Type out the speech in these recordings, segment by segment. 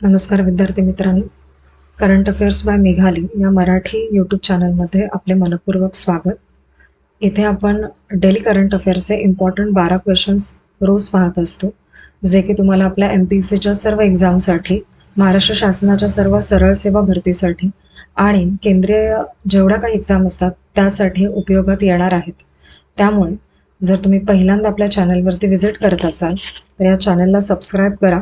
नमस्कार विद्यार्थी मित्रांनो, करंट अफेअर्स बाय मेघाली या मराठी यूट्यूब चॅनलमध्ये आपले मनपूर्वक स्वागत. इथे आपण डेली करंट अफेअर्सचे इम्पॉर्टंट 12 क्वेश्चन्स रोज पाहत असतो, जे की तुम्हाला आपल्या MPSCच्या सर्व एक्झामसाठी, महाराष्ट्र शासनाच्या सर्व सरळ सेवा भरतीसाठी आणि केंद्रीय जेवढ्या काही एक्झाम असतात त्यासाठी उपयोगात येणार आहेत. त्यामुळे जर तुम्ही पहिल्यांदा आपल्या चॅनलवरती व्हिजिट करत असाल तर या चॅनलला सबस्क्राईब करा,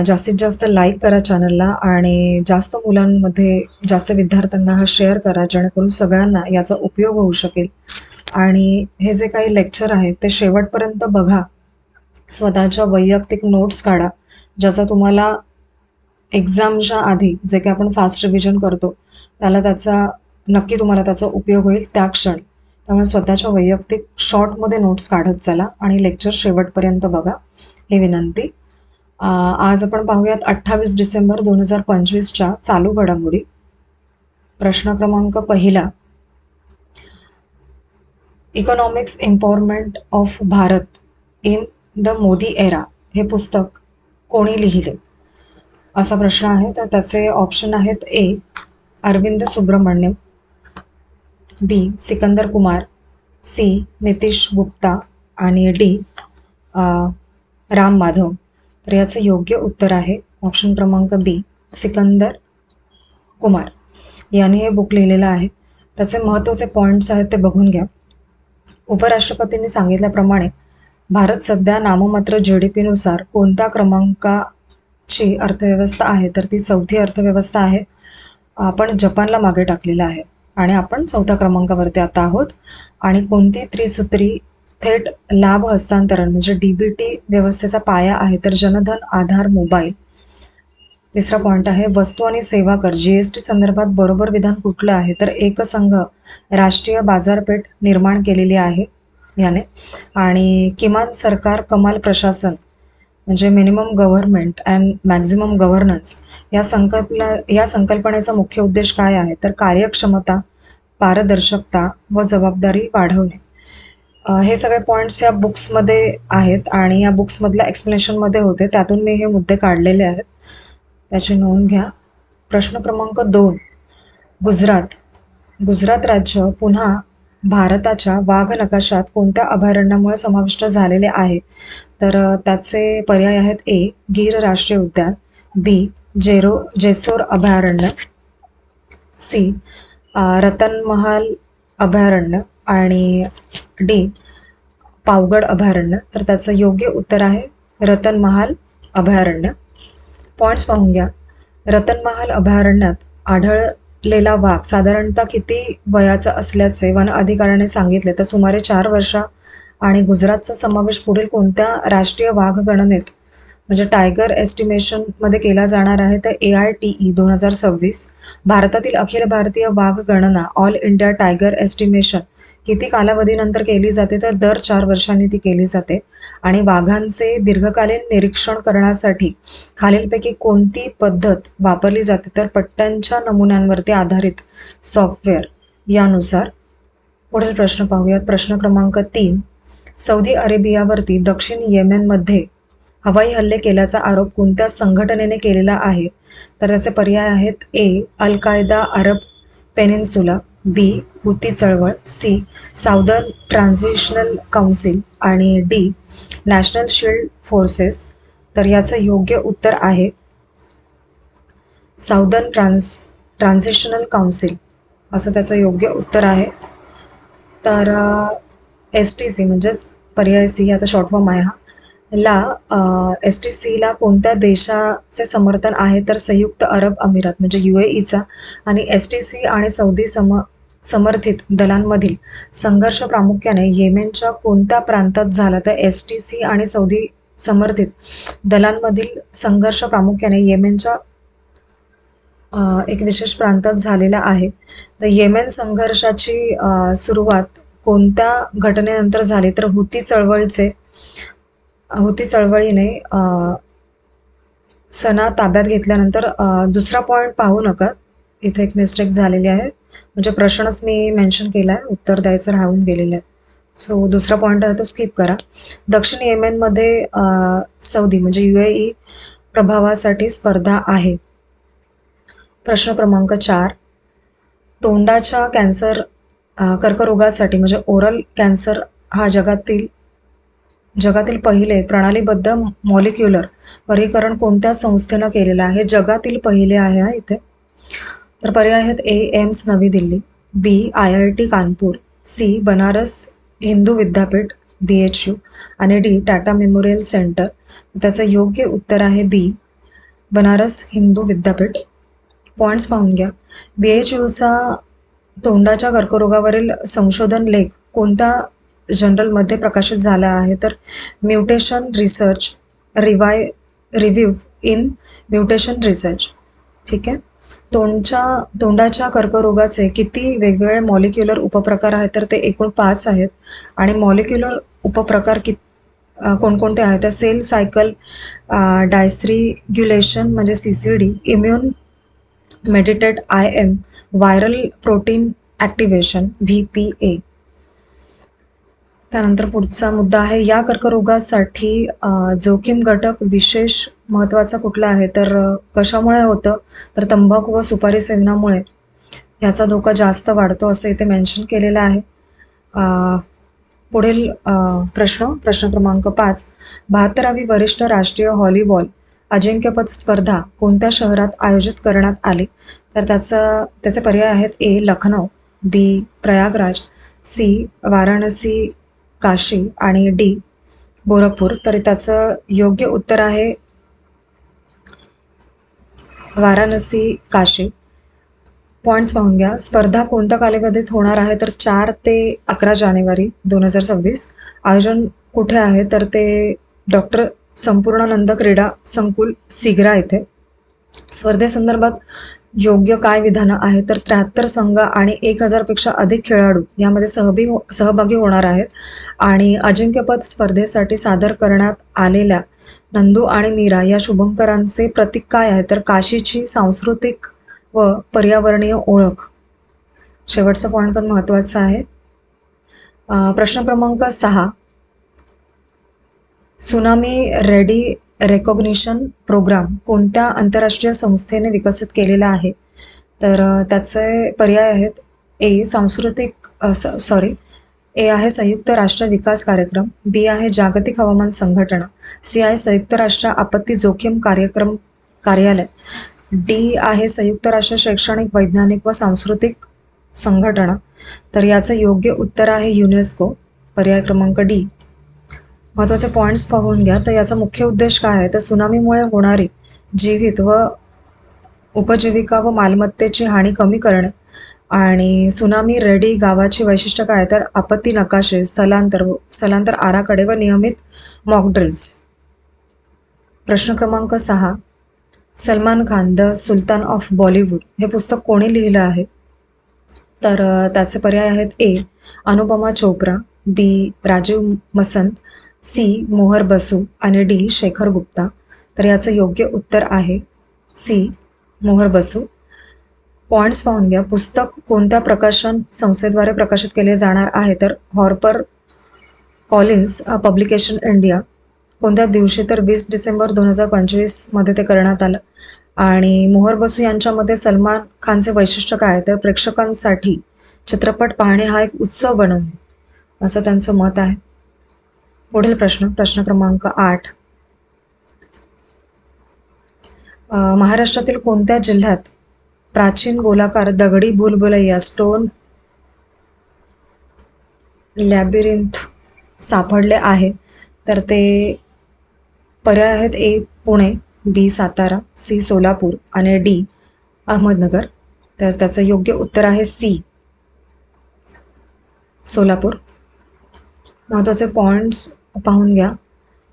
जास्तीत जास्त लाईक करा चॅनलला आणि जास्त मुलांमध्ये, जास्त विद्यार्थ्यांना हा शेअर करा, जेणेकरून सगळ्यांना याचा उपयोग होऊ शकेल. आणि हे जे काही लेक्चर आहेत ते शेवटपर्यंत बघा, स्वतःच्या वैयक्तिक नोट्स काढा, ज्याचा तुम्हाला एक्झामच्या आधी जे काही आपण फास्ट रिव्हिजन करतो त्याचा नक्की तुम्हाला त्याचा उपयोग होईल त्या क्षणी. त्यामुळे स्वतःच्या वैयक्तिक शॉर्टमध्ये नोट्स काढत चला आणि लेक्चर शेवटपर्यंत बघा, ही विनंती. आज आपण पाहूयात 28 डिसेंबर 2025च्या चालू घडामोडी. प्रश्न क्रमांक पहिला, economics empowerment of Bharat in the Modi era हे पुस्तक कोणी लिहिले, असा प्रश्न आहे. तर त्याचे ऑप्शन आहेत: ए अरविंद सुब्रमण्यम, बी सिकंदर कुमार, सी नितीश गुप्ता आणि डी राम माधव. तर याचं योग्य उत्तर आहे ऑप्शन क्रमांक बी, सिकंदर कुमार यांनी हे बुक लिहिलेलं आहे. त्याचे महत्त्वाचे पॉईंट्स आहेत ते बघून घ्या. उपराष्ट्रपतींनी सांगितल्याप्रमाणे भारत सध्या नाममात्र GDP नुसार कोणत्या क्रमांकाची अर्थव्यवस्था आहे, तर ती चौथी अर्थव्यवस्था आहे. आपण जपानला मागे टाकलेलं आहे आणि आपण 4थ्या क्रमांकावरती आता आहोत. आणि कोणती त्रिसूत्री थेट लाभ हस्तांतरण म्हणजे DBT व्यवस्थेचा पाया आहे, तर जनधन आधार मोबाईल. तिसरा पॉईंट आहे, वस्तू आणि सेवा कर GST संदर्भात बरोबर विधान कुठलं आहे, तर एकसंघ राष्ट्रीय बाजारपेठ निर्माण केलेली आहे याने. आणि किमान सरकार कमाल प्रशासन म्हणजे minimum government and maximum governance या संकल्पनेचा मुख्य उद्देश काय आहे, तर कार्यक्षमता, पारदर्शकता व जबाबदारी वाढवणे. हे सगळे पॉईंट्स या बुक्समध्ये आहेत आणि या बुक्समधल्या एक्सप्लेनेशनमध्ये होते, त्यातून मी हे मुद्दे काढलेले आहेत, त्याची नोंद घ्या. प्रश्न क्रमांक 2, गुजरात राज्य पुन्हा भारताच्या वाघ नकाशात कोणत्या अभयारण्यामुळे समाविष्ट झालेले आहे, तर त्याचे पर्याय आहेत: ए गीर राष्ट्रीय उद्यान, बी जेसोर अभयारण्य, सी रतनमहाल अभयारण्य आणि डी पावगड अभयारण्य. तर त्याचं योग्य उत्तर आहे रतनमहाल अभयारण्य. पॉईंट्स पाहून घ्या. रतनमहाल अभयारण्यात आढळलेला वाघ साधारणतः किती वयाचा असल्याचे वन अधिकाऱ्याने सांगितले, तर सुमारे 4 वर्ष. आणि गुजरातचा समावेश पुढील कोणत्या राष्ट्रीय वाघ गणनेत म्हणजे टायगर एस्टिमेशनमध्ये केला जाणार आहे, तर AITE 2026. भारतातील अखिल भारतीय वाघ गणना ऑल इंडिया टायगर एस्टिमेशन किती कालावधीनंतर केली जाते, तर दर 4 वर्षांनी ती केली जाते. आणि वाघांचे दीर्घकालीन निरीक्षण करण्यासाठी खालीलपैकी कोणती पद्धत वापरली जाते, तर पट्ट्यांच्या नमुन्यांवरती आधारित सॉफ्टवेअर यानुसार. पुढील प्रश्न पाहूयात. प्रश्न क्रमांक 3, सौदी अरेबियावरती दक्षिण येमेनमध्ये हवाई हल्ले केल्याचा आरोप कोणत्या संघटनेने केलेला आहे, तर त्याचे पर्याय आहेत: ए अल कायदा अरब पेनिन्सुला, बी हुती चळवळ, सी साऊदर्न ट्रान्झिशनल काउन्सिल आणि डी नॅशनल शील्ड फोर्सेस. तर याचं योग्य उत्तर आहे साऊदर्न ट्रान्झिशनल काउन्सिल, असं त्याचं योग्य उत्तर आहे. तर STC म्हणजेच पर्याय सी याचा शॉर्ट फॉर्म आहे STCला कोणत्या देशाचे समर्थन आहे, तर संयुक्त अरब अमिरात म्हणजे UAEचा. आणि STC आणि सौदी समर्थित दलांमधील संघर्ष प्रामुख्याने येमेनच्या कोणत्या प्रांतात झाला, तर STC आणि सौदी समर्थित दलांमधील संघर्ष प्रामुख्याने येमेनच्या एक विशेष प्रांतात झालेला आहे. तर येमेन संघर्षाची सुरुवात कोणत्या घटनेनंतर झाली, तर हुती चळवळीने सना ताब्यात घेतल्यानंतर. दुसरा पॉईंट पाहू नका, इथे एक मिस्टेक झालेली आहे, म्हणजे प्रश्नच मी मेन्शन केला आहे, उत्तर द्यायचं राहून गेलेलं आहे. सो दुसरा पॉईंट आहे तो स्किप करा. दक्षिण येमेनमध्ये सौदी म्हणजे UAE प्रभावासाठी स्पर्धा आहे? प्रश्न क्रमांक 4, तोंडाच्या कर्करोगासाठी म्हणजे ओरल कॅन्सर हा जगातील पहिले प्रणालीबद्ध मॉलिक्युलर वर्गीकरण कोणत्या संस्थेनं केलेलं आहे? जगातील पहिले आहे हा इथे. तर पर्याय आहेत ए एम्स नवी दिल्ली, बी IIT कानपूर, सी बनारस हिंदू विद्यापीठ BHU आणि डी टाटा मेमोरियल सेंटर. त्याचं योग्य उत्तर आहे बी बनारस हिंदू विद्यापीठ. पॉईंट्स पाहून घ्या. BHUचा तोंडाच्या कर्करोगावरील संशोधन लेख कोणत्या जर्नलमध्ये प्रकाशित झाला आहे? तर mutation research review in mutation research. ठीक आहे. तोंडाच्या कर्करोगाचे किती वेगवेगळे मॉलिक्युलर उपप्रकार आहेत? तर ते एकूण 5 आहेत. आणि मॉलिक्युलर उपप्रकार कोणकोणते आहेत? तर सेल सायकल डायस्रिग्युलेशन म्हणजे CCD, immune meditate IM, viral protein activation VPA. त्यानंतर पुढचा मुद्दा आहे, या कर्करोगासाठी जोखीम घटक विशेष महत्त्वाचा कुठला आहे? तर कशामुळे होतं? तर तंबाखू व सुपारी सेवनामुळे याचा धोका जास्त वाढतो असं इथे मेन्शन केलेलं आहे. पुढील प्रश्न क्रमांक 5, 72वी वरिष्ठ राष्ट्रीय व्हॉलीबॉल अजिंक्यपद स्पर्धा कोणत्या शहरात आयोजित करण्यात आली? तर त्याचे पर्याय आहेत ए लखनौ, बी प्रयागराज, सी वाराणसी काशी आणि डी गोरखपूर. तर त्याचं योग्य उत्तर आहे वाराणसी काशी. पॉईंट्स पाहून घ्या. स्पर्धा कोणत्या कालावधीत होणार आहे? तर 4 ते 11 जानेवारी 2026. आयोजन कुठे आहे? तर ते डॉक्टर संपूर्णानंद क्रीडा संकुल सिगरा इथे. स्पर्धेसंदर्भात योग्य काय विधानं आहे? तर 73 संघ आणि 1000पेक्षा अधिक खेळाडू यामध्ये सहभागी होणार आहेत. आणि अजिंक्यपद स्पर्धेसाठी सादर करण्यात आलेल्या नंदू आणि नीरा या शुभंकरांचे प्रतीक काय आहे? तर काशीची सांस्कृतिक व पर्यावरणीय ओळख. शेवटचा पॉईंट पण महत्त्वाचा आहे. प्रश्न क्रमांक 6, सुनामी रेडी रेकॉग्निशन प्रोग्राम कोणत्या आंतरराष्ट्रीय संस्थेने विकसित केलेला आहे? तर त्याचे पर्याय आहेत ए आहे संयुक्त राष्ट्र विकास कार्यक्रम, बी आहे जागतिक हवामान संघटना, सी आहे संयुक्त राष्ट्र आपत्ती जोखीम कार्यक्रम कार्यालय, डी आहे संयुक्त राष्ट्र शैक्षणिक वैज्ञानिक व सांस्कृतिक संघटना. तर याचं योग्य उत्तर आहे युनेस्को, पर्याय क्रमांक डी. महत्त्वाचे पॉईंट्स पाहून घ्या. तर याचा मुख्य उद्देश काय आहे? तर सुनामीमुळे होणारी जीवित व उपजीविका व मालमत्तेची हानी कमी करणे. आणि सुनामी रेडी गावाची वैशिष्ट्य काय? तर आपत्ती नकाशे, स्थलांतर आराखडे व नियमित मॉक ड्रिल्स. प्रश्न क्रमांक 6, Salman Khan the Sultan of Bollywood हे पुस्तक कोणी लिहिलं आहे? तर त्याचे पर्याय आहेत ए अनुपमा चोप्रा, बी राजीव मसंत, सी मोहर बसू आणि डी शेखर गुप्ता. तर याचं योग्य उत्तर आहे सी मोहर बसू. पॉईंट्स पाहून घ्या. पुस्तक कोणत्या प्रकाशन संस्थेद्वारे प्रकाशित केले जाणार आहे? तर हॉर्पर कॉलिन्स पब्लिकेशन इंडिया. कोणत्या दिवशी? तर 20 डिसेंबर 2025 मध्ये ते करण्यात आलं. आणि मोहर बसू यांच्यामध्ये सलमान खानचे वैशिष्ट्य काय? तर प्रेक्षकांसाठी चित्रपट पाहणे हा एक उत्सव बनवणे असं त्यांचं मत आहे. पुढील प्रश्न क्रमांक 8, महाराष्ट्रातील कोणत्या जिल्ह्यात प्राचीन गोलाकार दगडी भुलभुलैया स्टोन लॅबिरिंथ सापडले आहे? तर ते पर्याय आहेत ए पुणे, बी सातारा, सी सोलापूर आणि डी अहमदनगर. तर त्याचं योग्य उत्तर आहे सी सोलापूर. महत्त्वाचे पॉईंट्स पाहून घ्या.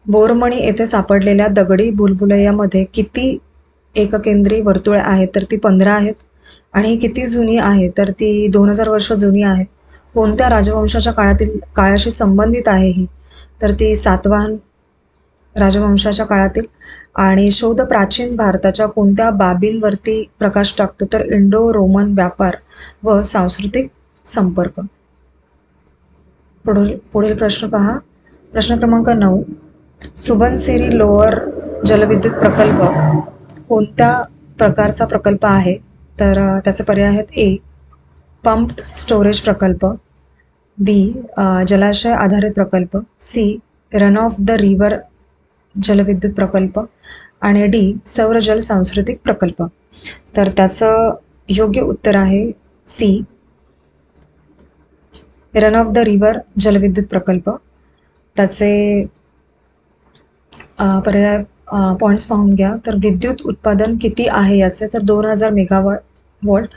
बोरमणी येथे सापडलेल्या दगडी भुलभुलैयामध्ये किती एककेंद्री वर्तुळे आहेत? तर ती 15 आहेत. आणि ही किती जुनी आहे? तर ती 2000 वर्ष जुनी आहे. कोणत्या राजवंशाच्या काळाशी संबंधित आहे ही? तर ती सातवाहन राजवंशाच्या काळातील. आणि शोध प्राचीन भारताच्या कोणत्या बाबींवरती प्रकाश टाकतो? तर इंडो रोमन व्यापार व सांस्कृतिक संपर्क. पुढील प्रश्न पहा. प्रश्न क्रमांक 9, सुबनसिरी लोअर जलविद्युत प्रकल्प कोणत्या प्रकारचा प्रकल्प आहे? तर त्याचे पर्याय आहेत ए पंप्ड स्टोरेज प्रकल्प, बी जलाशय आधारित प्रकल्प, C run of the river जलविद्युत प्रकल्प आणि डी सौरजल सांस्कृतिक प्रकल्प. तर त्याचं योग्य उत्तर आहे C run of the river जलविद्युत प्रकल्प. त्याचे पर्याय पॉईंट्स पाहून घ्या. तर विद्युत उत्पादन किती आहे याचे? तर 2000 मेगावॉल्ट.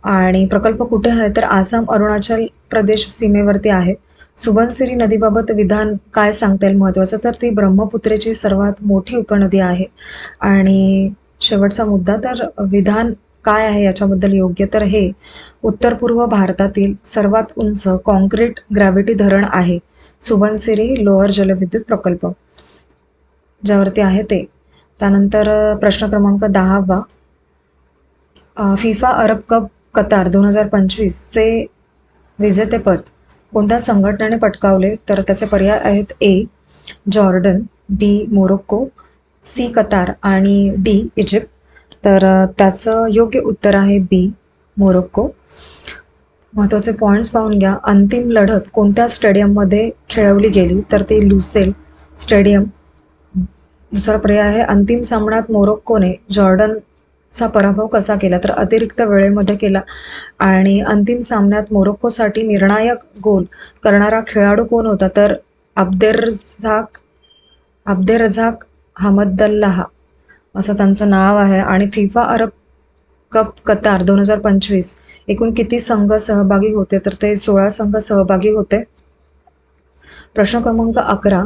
आणि प्रकल्प कुठे आहे? तर आसाम अरुणाचल प्रदेश सीमेवरती आहे. सुबनसिरी नदीबाबत विधान काय सांगता येईल महत्त्वाचं? तर ती ब्रह्मपुत्रेची सर्वात मोठी उपनदी आहे. आणि शेवटचा मुद्दा, तर विधान काय आहे याच्याबद्दल योग्य? तर हे उत्तर पूर्व भारतातील सर्वात उंच कॉन्क्रीट ग्रॅव्हिटी धरण आहे सुबनसिरी लोअर जलविद्युत प्रकल्प ज्यावरती आहे ते. त्यानंतर प्रश्न क्रमांक 10वा, फिफा अरब कप कतार 2025चे विजेतेपद कोणत्या संघटनेने पटकावले? तर त्याचे पर्याय आहेत ए जॉर्डन, बी मोरोक्को, सी कतार आणि डी इजिप्त. तर त्याचं योग्य उत्तर आहे बी मोरोक्को. महत्त्वाचे पॉईंट्स पाहून घ्या. अंतिम लढत कोणत्या स्टेडियममध्ये खेळवली गेली? तर ते लुसेल स्टेडियम. दुसरा पर्याय आहे अंतिम सामन्यात मोरोक्कोने जॉर्डनचा पराभव कसा केला? तर अतिरिक्त वेळेमध्ये केला. आणि अंतिम सामन्यात मोरोक्कोसाठी निर्णायक गोल करणारा खेळाडू कोण होता? तर अब्देरझाक हमदल्लाह असं त्यांचं नाव आहे. आणि फिफा अरब कप कतार 2025 एकूण किती संघ सहभागी होते? तर ते 16 संघ सहभागी होते. प्रश्न क्रमांक 11,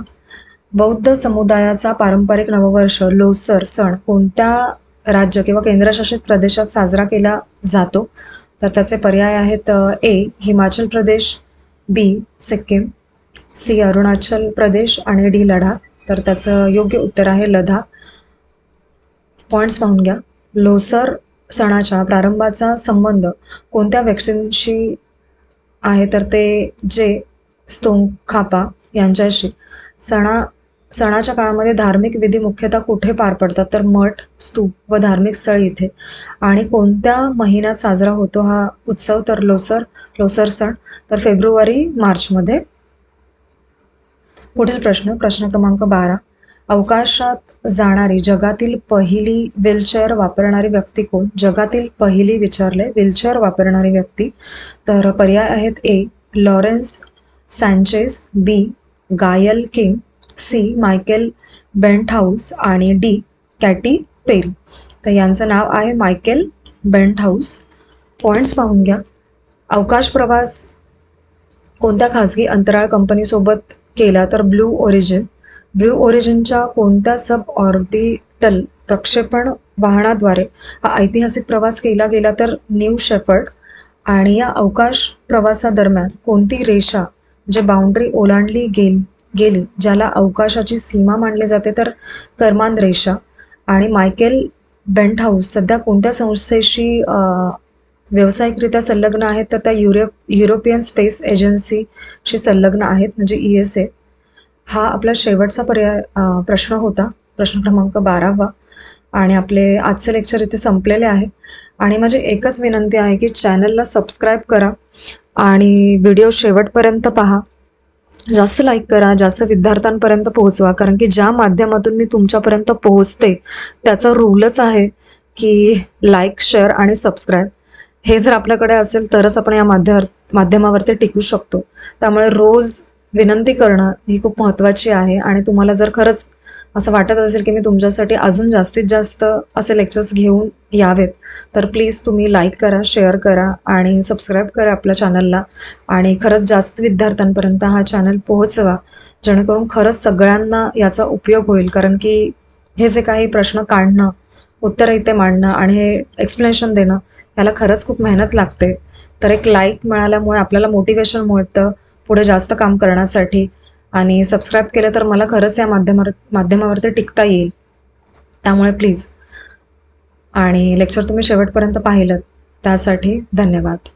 बौद्ध समुदायाचा पारंपरिक नववर्ष लोसर सण कोणत्या राज्य किंवा केंद्रशासित प्रदेशात साजरा केला जातो? तर त्याचे पर्याय आहेत ए हिमाचल प्रदेश, बी सिक्कीम, सी अरुणाचल प्रदेश आणि डी लडाख. तर त्याचं योग्य उत्तर आहे लडाख. पॉईंट्स पाहून घ्या. लोसर सणाच्या प्रारंभाचा संबंध कोणत्या व्यक्तींशी आहे? तर ते जे स्तोंखापा यांच्याशी. सणाच्या काळामध्ये धार्मिक विधी मुख्यतः कुठे पार पडतात? तर मठ, स्तूप व धार्मिक स्थळ इथे. आणि कोणत्या महिन्यात साजरा होतो हा उत्सव? तर लोसर सण. तर फेब्रुवारी मार्चमध्ये. पुढील प्रश्न क्रमांक 12, अवकाशात जाणारी जगातील पहिली व्हीलचेअर वापरणारी व्यक्ती कोण? जगातील पहिली व्हीलचेअर वापरणारी व्यक्ती. तर पर्याय आहेत ए लॉरेन्स सँचेज, बी गायल किंग, सी मायकेल बेंटहाऊस आणि डी कॅटी पेरी. तर यांचं नाव आहे मायकेल बेंटहाऊस. पॉईंट्स पाहून घ्या. अवकाश प्रवास कोणत्या खाजगी अंतराळ कंपनीसोबत केला? तर ब्लू ओरिजिनच्या कोणत्या सब ऑर्बिटल प्रक्षेपण वाहनाद्वारे हा ऐतिहासिक प्रवास केला गेला? तर न्यू शेपर्ड. आणि या अवकाश प्रवासादरम्यान कोणती रेषा जे बाउंड्री ओलांडली गेली ज्याला अवकाशाची सीमा मानले जाते? तर करमान रेषा. आणि मायकेल बेंटहाऊस सध्या कोणत्या संस्थेशी व्यावसायिकरित्या संलग्न आहेत? तर त्या युरोपियन स्पेस एजन्सीशी संलग्न आहेत, म्हणजे ESA. हा आपला शेवटचा प्रश्न होता, प्रश्न क्रमांक 12वा. आणि आपले आजचे लेक्चर इथे संपलेले आहे. आणि माझी एकच विनंती आहे की चॅनलला सबस्क्राईब करा आणि व्हिडिओ शेवटपर्यंत पहा. जास्त लाईक करा, जास्त विद्यार्थ्यांपर्यंत पोहोचवा. कारण की ज्या माध्यमातून मी तुमच्यापर्यंत पोहोचते त्याचा रूलच आहे की लाईक, शेअर आणि सबस्क्राईब. हे जर आपल्याकडे असेल तरच आपण या माध्यमावरती टिकू शकतो. त्यामुळे रोज विनंती करणं ही खूप महत्त्वाची आहे. आणि तुम्हाला जर खरंच असं वाटत असेल की मी तुमच्यासाठी अजून जास्तीत जास्त असे लेक्चर्स घेऊन यावेत तर प्लीज तुम्ही लाईक करा, शेअर करा आणि सबस्क्राईब करा आपल्या चॅनलला. आणि खरंच जास्त विद्यार्थ्यांपर्यंत हा चॅनल पोहोचवा जेणेकरून खरंच सगळ्यांना याचा उपयोग होईल. कारण की हे जे काही प्रश्न काढणं, उत्तरं इथे मांडणं आणि हे एक्सप्लेनेशन देणं याला खरंच खूप मेहनत लागते. तर एक लाईक मिळाल्यामुळे आपल्याला मोटिवेशन मिळतं पुढे जास्त काम करण्यासाठी. आणि सबस्क्राईब केलं तर मला खरंच या माध्यमावरती टिकता येईल. त्यामुळे प्लीज. आणि लेक्चर तुम्ही शेवटपर्यंत पाहिलं त्यासाठी धन्यवाद.